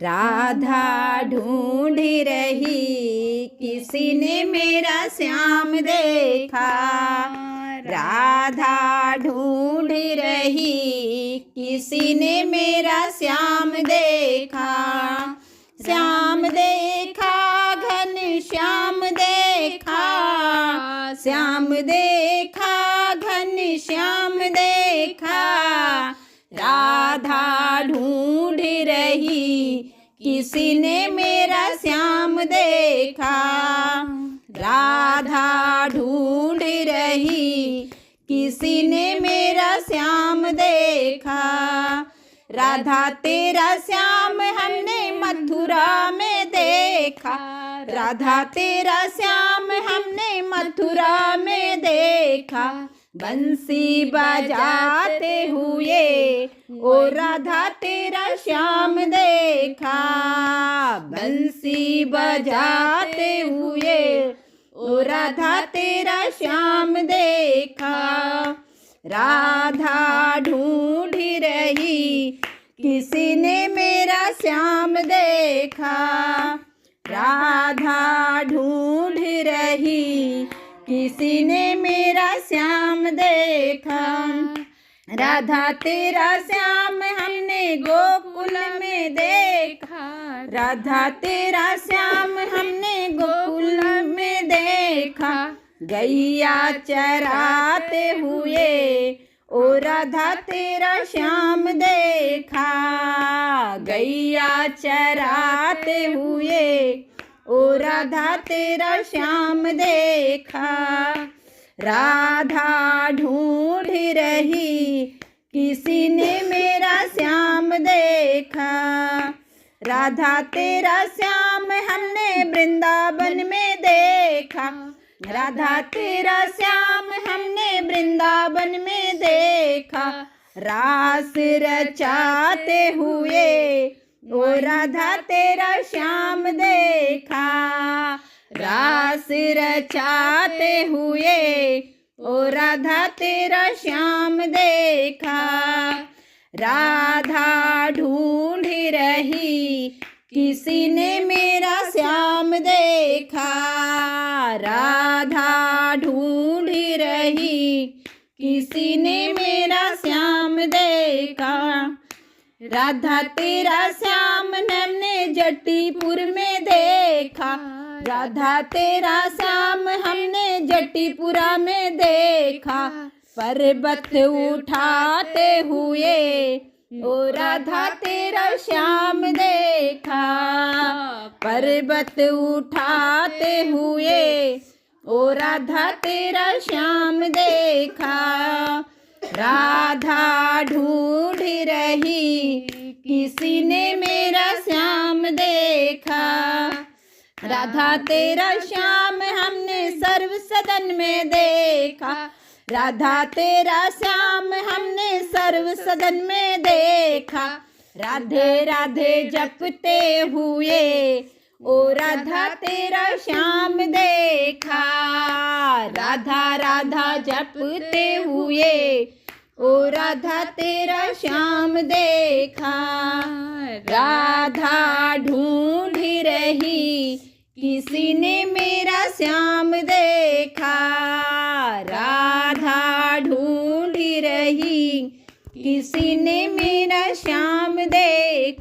राधा ढूंढ रही किसी ने मेरा श्याम देखा। राधा ढूंढ रही किसी ने मेरा श्याम देखा। श्याम देखा घन श्याम देखा। श्याम देखा घन श्याम देखा। राधा ढूंढ रही किसी ने मेरा श्याम देखा। राधा ढूंढ रही किसी ने मेरा श्याम देखा। राधा तेरा श्याम हमने मथुरा में देखा। राधा तेरा श्याम हमने मथुरा में देखा। बंसी बजाते हुए ओ राधा तेरा श्याम देखा। बंसी बजाते हुए ओ राधा तेरा श्याम देखा। राधा ढूंढ रही किसी ने मेरा श्याम देखा। राधा ढूंढ रही किसी ने मेरा श्याम देखा। राधा तेरा श्याम हमने गोकुल में देखा। राधा तेरा श्याम हमने गोकुल में देखा। गैया चराते हुए ओ राधा तेरा श्याम देखा। गैया चराते हुए ओ राधा तेरा श्याम देखा। राधा ढूंढ रही किसी ने मेरा श्याम देखा। राधा तेरा श्याम हमने वृंदावन में देखा। राधा तेरा श्याम हमने वृंदावन में देखा। रास रचाते हुए ओ राधा तेरा श्याम देखा। रास रचाते हुए ओ राधा तेरा श्याम देखा। राधा ढूंढ रही किसी ने मेरा श्याम देखा। राधा ढूंढ रही किसी ने मेरा श्याम देखा। राधा तेरा श्याम हमने जटीपुर में देखा। राधा तेरा श्याम हमने जटीपुरा में देखा। पर्वत उठाते हुए ओ राधा तेरा श्याम देखा। पर्वत उठाते हुए ओ राधा तेरा श्याम देखा। राधा ढूंढ रही किसी ने मेरा श्याम देखा। राधा तेरा श्याम हमने सर्व सदन में देखा। राधा तेरा श्याम हमने सर्व सदन में देखा। राधे राधे जपते हुए ओ राधा तेरा श्याम देखा। राधा राधा जपते हुए ओ राधा तेरा श्याम देखा। राधा ढूंढ रही किसी ने मेरा श्याम देखा। राधा ढूंढ रही किसी ने मेरा श्याम देखा।